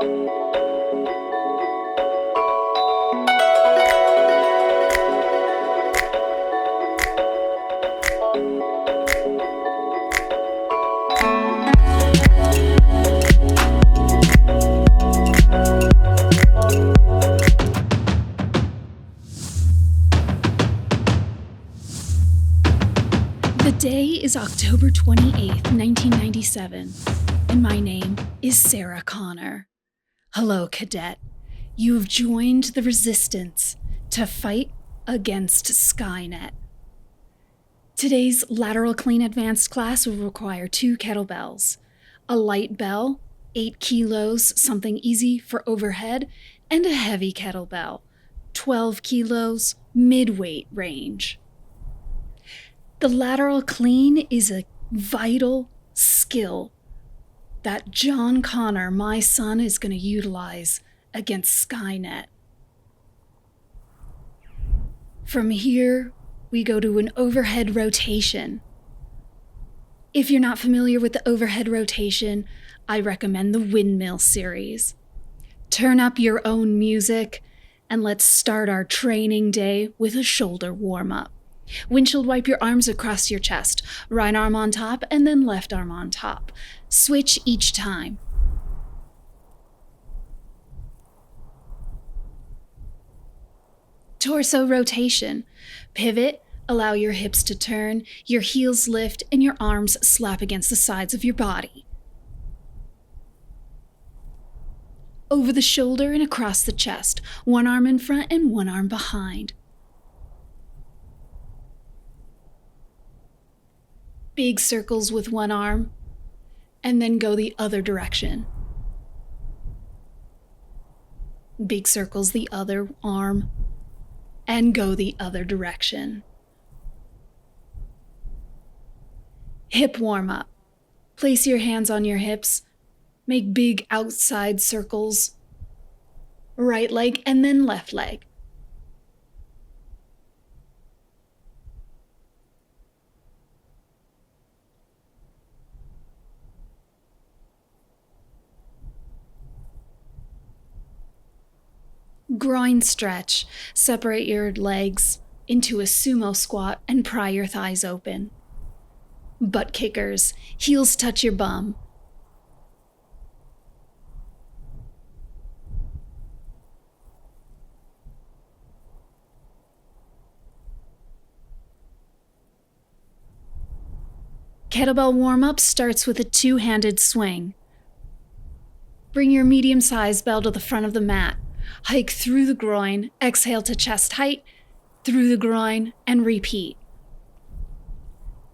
The day is October 28th, 1997, and my name is Sarah Connor. Hello, cadet. You have joined the resistance to fight against Skynet. Today's Lateral Clean Advanced class will require 2 kettlebells, a light bell, 8 kilos, something easy for overhead, and a heavy kettlebell, 12 kilos, mid-weight range. The lateral clean is a vital skill that John Connor, my son, is going to utilize against Skynet. From here, we go to an overhead rotation. If you're not familiar with the overhead rotation, I recommend the Windmill series. Turn up your own music, and let's start our training day with a shoulder warm-up. Windshield wipe your arms across your chest, right arm on top and then left arm on top. Switch each time. Torso rotation. Pivot, allow your hips to turn, your heels lift, and your arms slap against the sides of your body. Over the shoulder and across the chest, one arm in front and one arm behind. Big circles with one arm, and then go the other direction. Big circles the other arm, and go the other direction. Hip warm-up. Place your hands on your hips. Make big outside circles. Right leg and then left leg. Groin stretch. Separate your legs into a sumo squat and pry your thighs open. Butt kickers. Heels touch your bum. Kettlebell warm-up starts with a 2-handed swing. Bring your medium-sized bell to the front of the mat. Hike through the groin, exhale to chest height, through the groin, and repeat.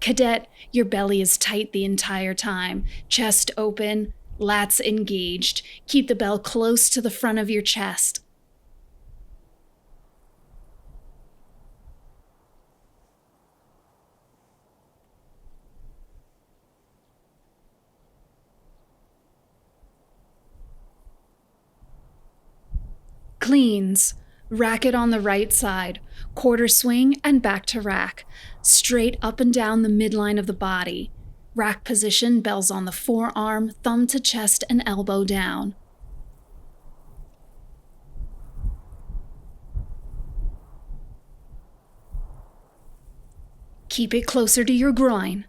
Cadet, your belly is tight the entire time. Chest open, lats engaged. Keep the bell close to the front of your chest. Cleans. Racket on the right side, quarter swing and back to rack. Straight up and down the midline of the body. Rack position, bells on the forearm, thumb to chest and elbow down. Keep it closer to your groin.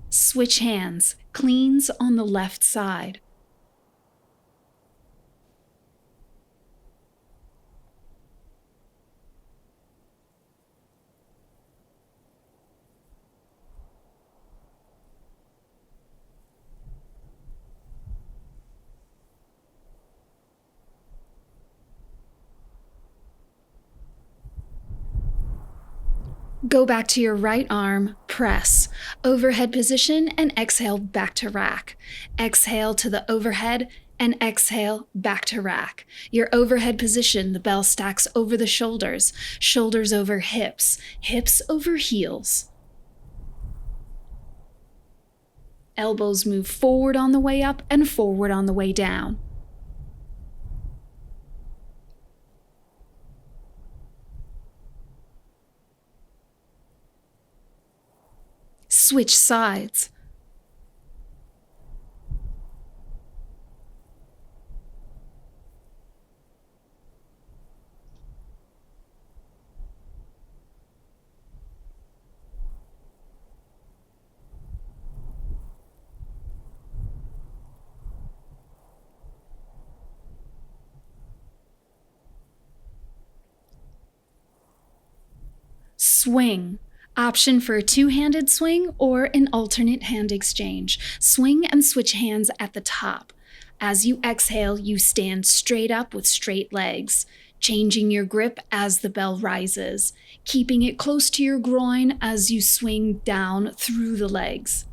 Switch hands, cleans on the left side. Go back to your right arm, press, overhead position, and exhale back to rack. Exhale to the overhead, and exhale back to rack. Your overhead position, the bell stacks over the shoulders, shoulders over hips, hips over heels. Elbows move forward on the way up and forward on the way down. Switch sides. Swing. Option for a two-handed swing or an alternate hand exchange. Swing and switch hands at the top. As you exhale, you stand straight up with straight legs, changing your grip as the bell rises, keeping it close to your groin as you swing down through the legs.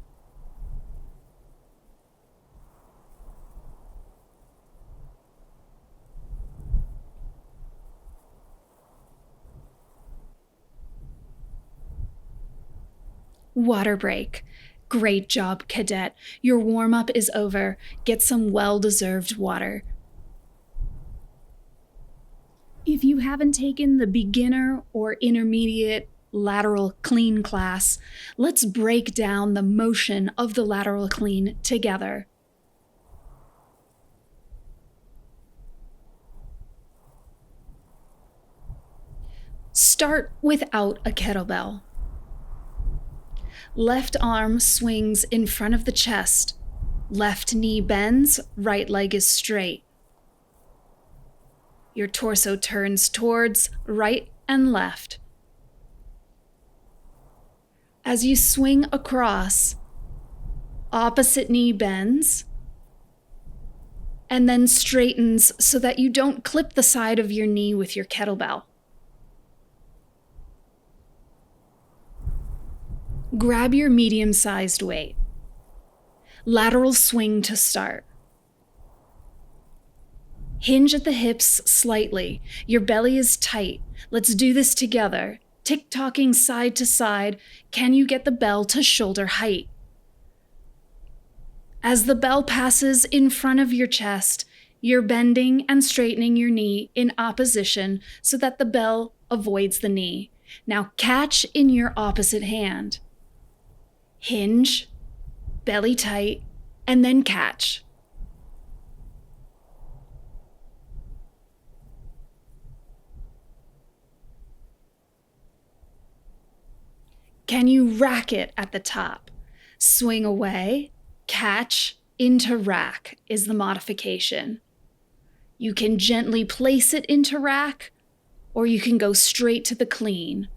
Water break. Great job, cadet. Your warm-up is over. Get some well-deserved water. If you haven't taken the beginner or intermediate lateral clean class, let's break down the motion of the lateral clean together. Start without a kettlebell. Left arm swings in front of the chest. Left knee bends, right leg is straight. Your torso turns towards right and left. As you swing across, opposite knee bends and then straightens so that you don't clip the side of your knee with your kettlebell. Grab your medium-sized weight. Lateral swing to start. Hinge at the hips slightly. Your belly is tight. Let's do this together. Tick-tocking side to side. Can you get the bell to shoulder height? As the bell passes in front of your chest, you're bending and straightening your knee in opposition so that the bell avoids the knee. Now catch in your opposite hand. Hinge, belly tight, and then catch. Can you rack it at the top? Swing away, catch, into rack is the modification. You can gently place it into rack, or you can go straight to the clean.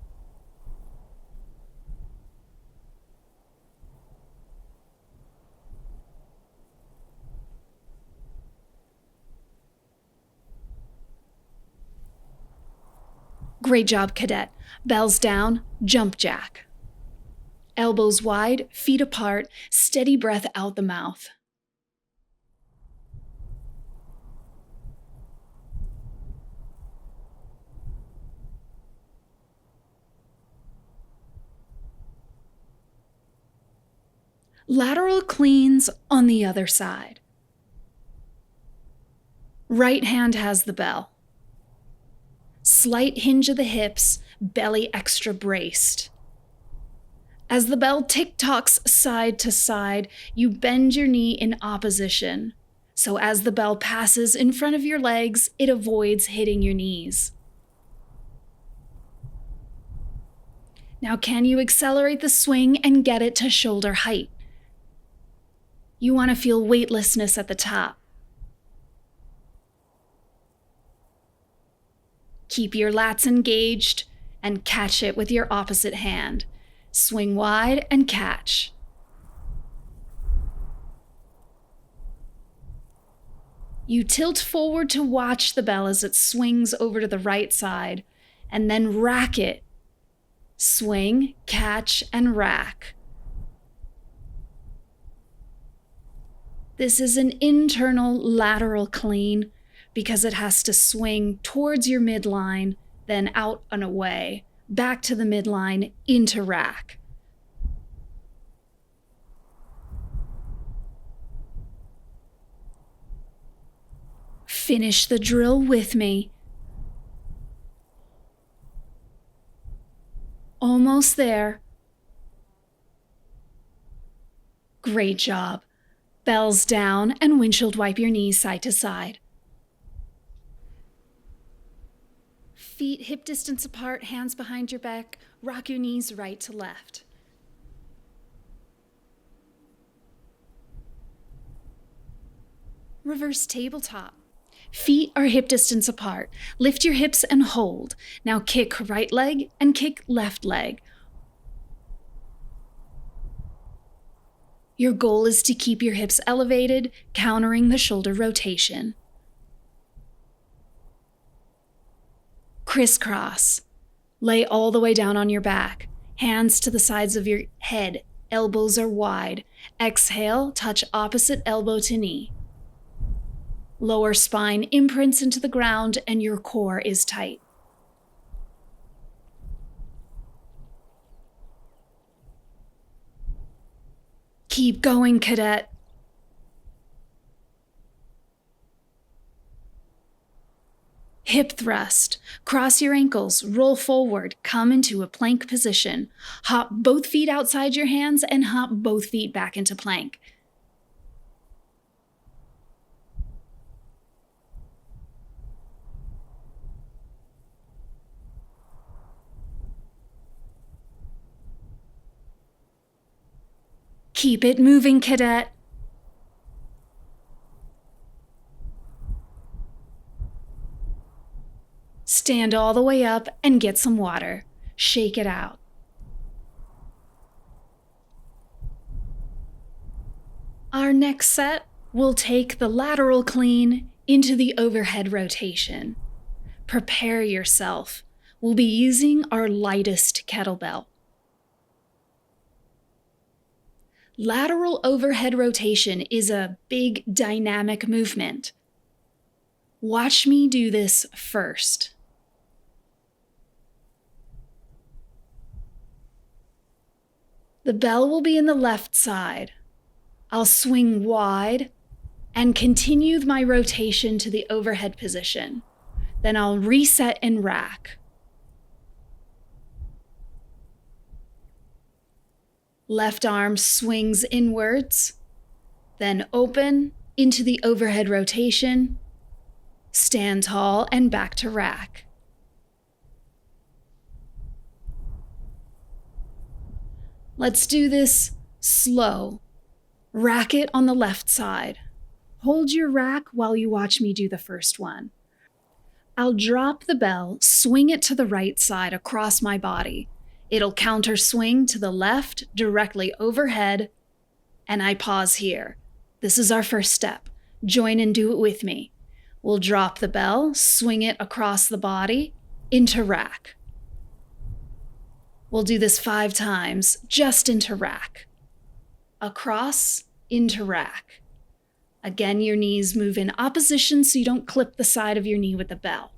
Great job, cadet. Bells down, jump jack. Elbows wide, feet apart, steady breath out the mouth. Lateral cleans on the other side. Right hand has the bell. Slight hinge of the hips, belly extra braced. As the bell tick-tocks side to side, you bend your knee in opposition. So as the bell passes in front of your legs, it avoids hitting your knees. Now, can you accelerate the swing and get it to shoulder height? You want to feel weightlessness at the top. Keep your lats engaged and catch it with your opposite hand. Swing wide and catch. You tilt forward to watch the bell as it swings over to the right side, and then rack it. Swing, catch, and rack. This is an internal lateral clean because it has to swing towards your midline, then out and away, back to the midline, into rack. Finish the drill with me. Almost there. Great job. Bells down and windshield wipe your knees side to side. Feet hip distance apart, hands behind your back. Rock your knees right to left. Reverse tabletop. Feet are hip distance apart. Lift your hips and hold. Now kick right leg and kick left leg. Your goal is to keep your hips elevated, countering the shoulder rotation. Crisscross. Lay all the way down on your back. Hands to the sides of your head. Elbows are wide. Exhale, touch opposite elbow to knee. Lower spine imprints into the ground and your core is tight. Keep going, cadet. Hip thrust. Cross your ankles, roll forward, come into a plank position. Hop both feet outside your hands and hop both feet back into plank. Keep it moving, cadet. Stand all the way up and get some water. Shake it out. Our next set will take the lateral clean into the overhead rotation. Prepare yourself. We'll be using our lightest kettlebell. Lateral overhead rotation is a big dynamic movement. Watch me do this first. The bell will be in the left side. I'll swing wide and continue my rotation to the overhead position. Then I'll reset and rack. Left arm swings inwards, then open into the overhead rotation, stand tall and back to rack. Let's do this slow. Rack it on the left side. Hold your rack while you watch me do the first one. I'll drop the bell, swing it to the right side across my body. It'll counter swing to the left, directly overhead, and I pause here. This is our first step. Join and do it with me. We'll drop the bell, swing it across the body, into rack. We'll do this 5 times, just into rack. Across, into rack. Again, your knees move in opposition so you don't clip the side of your knee with the bell.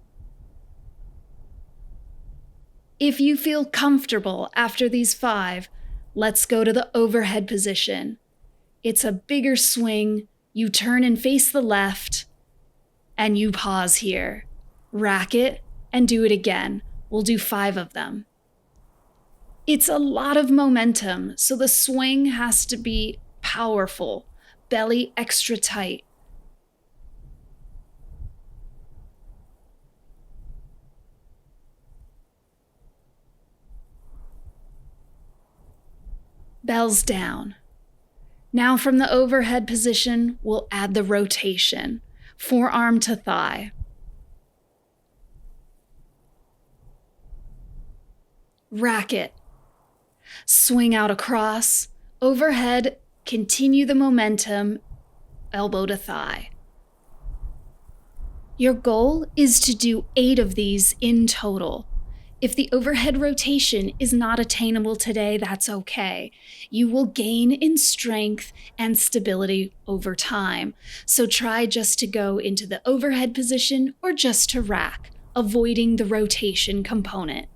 If you feel comfortable after these 5, let's go to the overhead position. It's a bigger swing. You turn and face the left, and you pause here. Rack it and do it again. We'll do 5 of them. It's a lot of momentum, so the swing has to be powerful, belly extra tight. Bells down. Now from the overhead position, we'll add the rotation, forearm to thigh. Rack it. Swing out across, overhead, continue the momentum, elbow to thigh. Your goal is to do 8 of these in total. If the overhead rotation is not attainable today, that's okay. You will gain in strength and stability over time. So try just to go into the overhead position or just to rack, avoiding the rotation component.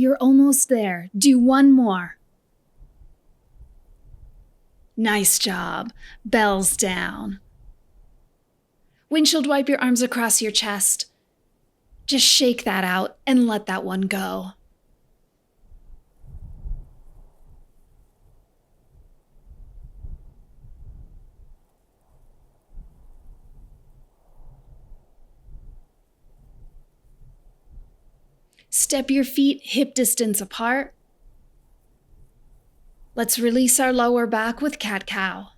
You're almost there. Do one more. Nice job. Bells down. Windshield wipe your arms across your chest. Just shake that out and let that one go. Step your feet hip distance apart. Let's release our lower back with cat-cow.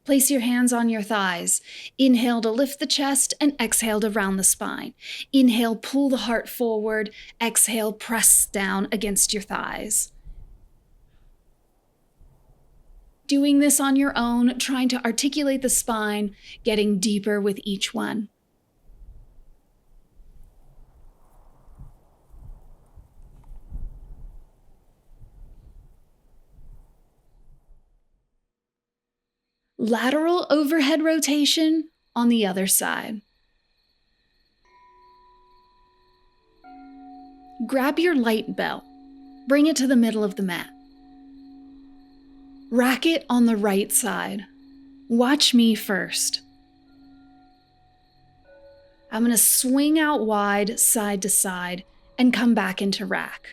Place your hands on your thighs. Inhale to lift the chest and exhale to round the spine. Inhale, pull the heart forward. Exhale, press down against your thighs. Doing this on your own, trying to articulate the spine, getting deeper with each one. Lateral overhead rotation on the other side. Grab your light belt. Bring it to the middle of the mat. Rack it on the right side. Watch me first. I'm going to swing out wide, side to side, and come back into rack.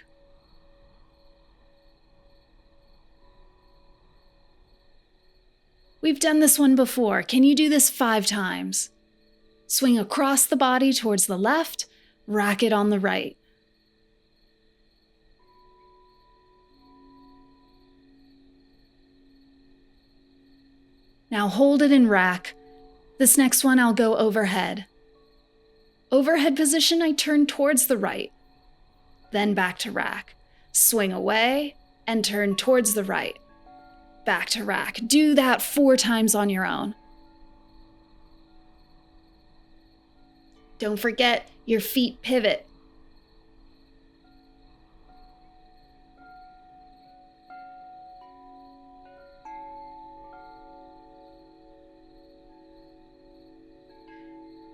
We've done this one before. Can you do this 5 times? Swing across the body towards the left, rack it on the right. Now hold it in rack. This next one I'll go overhead. Overhead position, I turn towards the right, then back to rack. Swing away and turn towards the right. Back to rack. Do that 4 times on your own. Don't forget your feet pivot.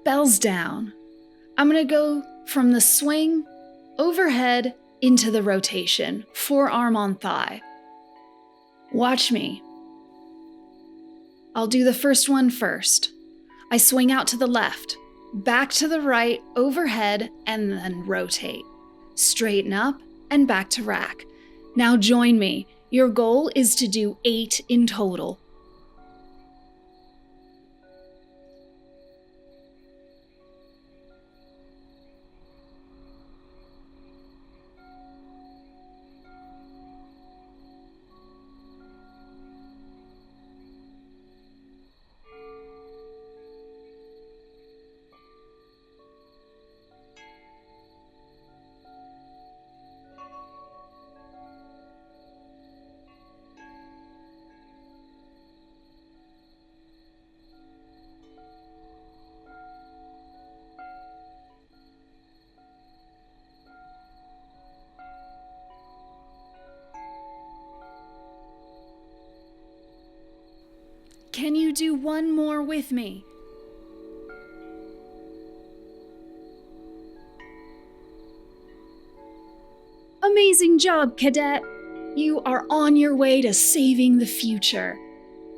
Bells down. I'm going to go from the swing overhead into the rotation, forearm on thigh. Watch me. I'll do the first one first. I swing out to the left, back to the right, overhead, and then rotate. Straighten up and back to rack. Now join me. Your goal is to do 8 in total. Can you do one more with me? Amazing job, cadet! You are on your way to saving the future.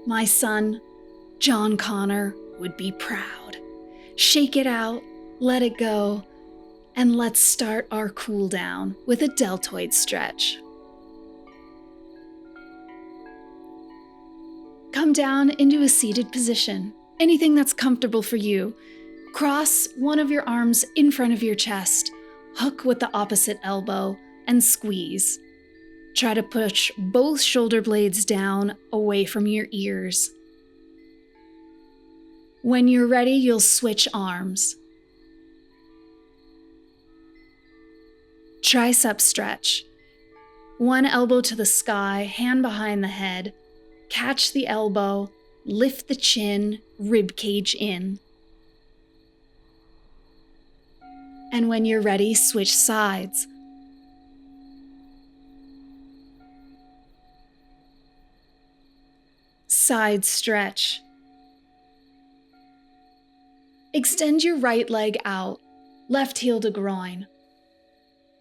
My son, John Connor, would be proud. Shake it out, let it go, and let's start our cool down with a deltoid stretch. Come down into a seated position, anything that's comfortable for you. Cross one of your arms in front of your chest, hook with the opposite elbow, and squeeze. Try to push both shoulder blades down away from your ears. When you're ready, you'll switch arms. Tricep stretch. One elbow to the sky, hand behind the head. Catch the elbow, lift the chin, rib cage in. And when you're ready, switch sides. Side stretch. Extend your right leg out, left heel to groin.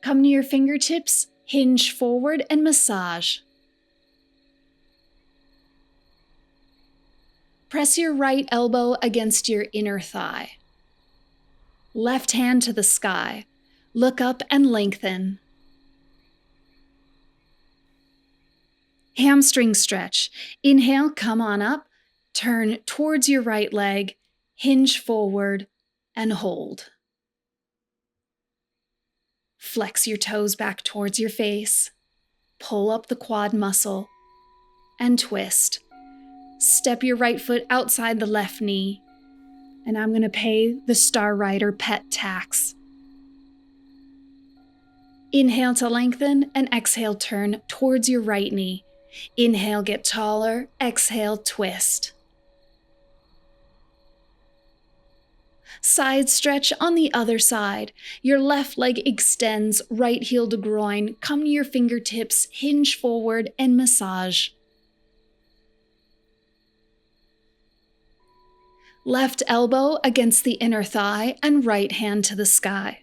Come to your fingertips, hinge forward and massage. Press your right elbow against your inner thigh. Left hand to the sky. Look up and lengthen. Hamstring stretch. Inhale, come on up. Turn towards your right leg, hinge forward, and hold. Flex your toes back towards your face. Pull up the quad muscle and twist. Step your right foot outside the left knee. And I'm going to pay the Star Rider pet tax. Inhale to lengthen and exhale, turn towards your right knee. Inhale, get taller. Exhale, twist. Side stretch on the other side. Your left leg extends, right heel to groin. Come to your fingertips, hinge forward, and massage. Left elbow against the inner thigh and right hand to the sky.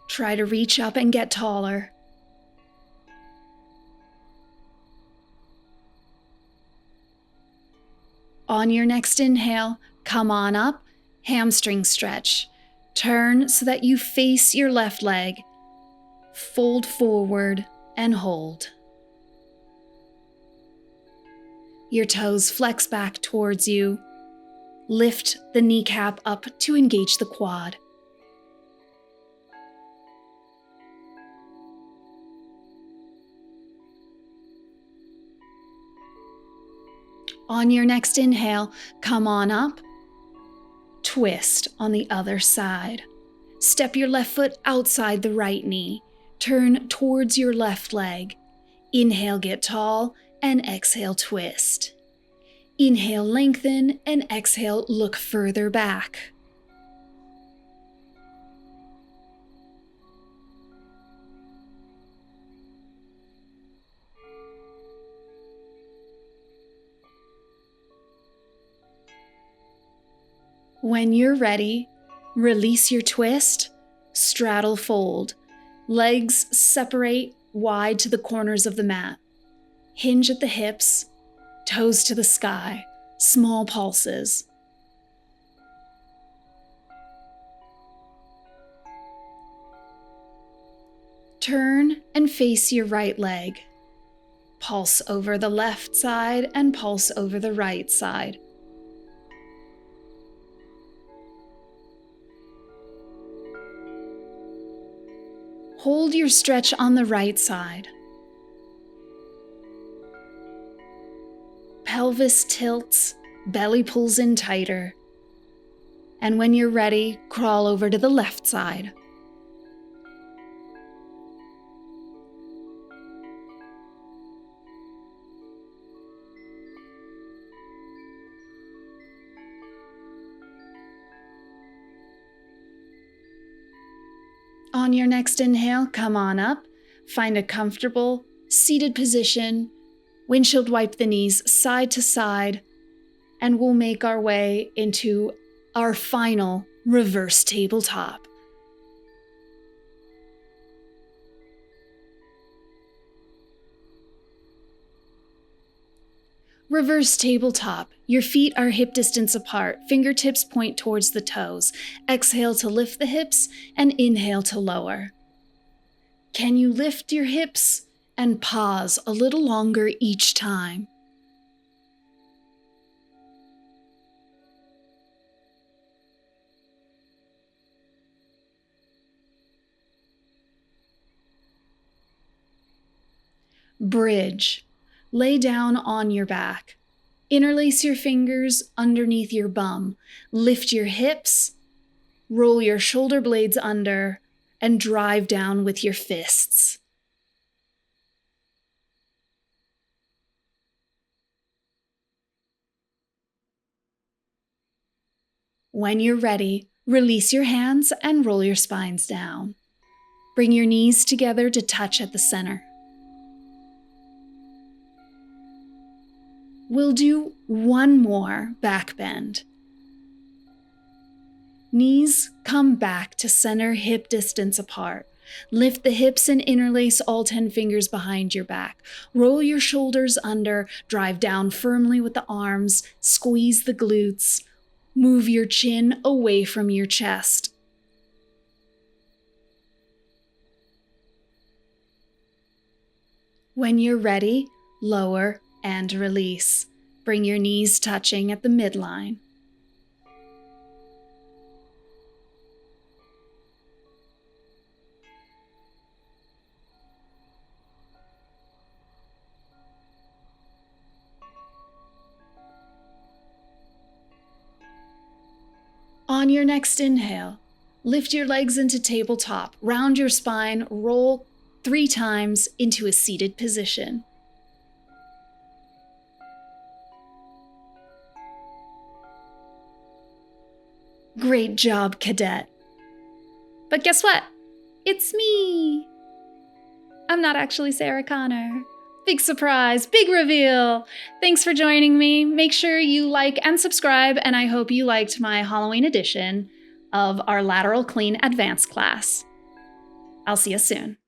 Try to reach up and get taller. On your next inhale, come on up, hamstring stretch. Turn so that you face your left leg. Fold forward and hold. Your toes flex back towards you. Lift the kneecap up to engage the quad. On your next inhale, come on up. Twist on the other side. Step your left foot outside the right knee. Turn towards your left leg. Inhale, get tall, and exhale, twist. Inhale, lengthen, and exhale, look further back. When you're ready, release your twist, straddle fold. Legs separate wide to the corners of the mat. Hinge at the hips, toes to the sky, small pulses. Turn and face your right leg. Pulse over the left side and pulse over the right side. Hold your stretch on the right side. Pelvis tilts, belly pulls in tighter. And when you're ready, crawl over to the left side. On your next inhale, come on up, find a comfortable, seated position, windshield wipe the knees side to side, and we'll make our way into our final reverse tabletop. Reverse tabletop. Your feet are hip distance apart. Fingertips point towards the toes. Exhale to lift the hips and inhale to lower. Can you lift your hips and pause a little longer each time? Bridge. Lay down on your back. Interlace your fingers underneath your bum. Lift your hips. Roll your shoulder blades under and drive down with your fists. When you're ready, release your hands and roll your spines down. Bring your knees together to touch at the center. We'll do one more back bend. Knees come back to center hip distance apart. Lift the hips and interlace all 10 fingers behind your back. Roll your shoulders under, drive down firmly with the arms, squeeze the glutes. Move your chin away from your chest. When you're ready, lower and release. Bring your knees touching at the midline. On your next inhale, lift your legs into tabletop, round your spine, roll 3 times into a seated position. Great job, cadet. But guess what? It's me. I'm not actually Sarah Connor. Big surprise, big reveal. Thanks for joining me. Make sure you like and subscribe, and I hope you liked my Halloween edition of our Lateral Clean Advanced class. I'll see you soon.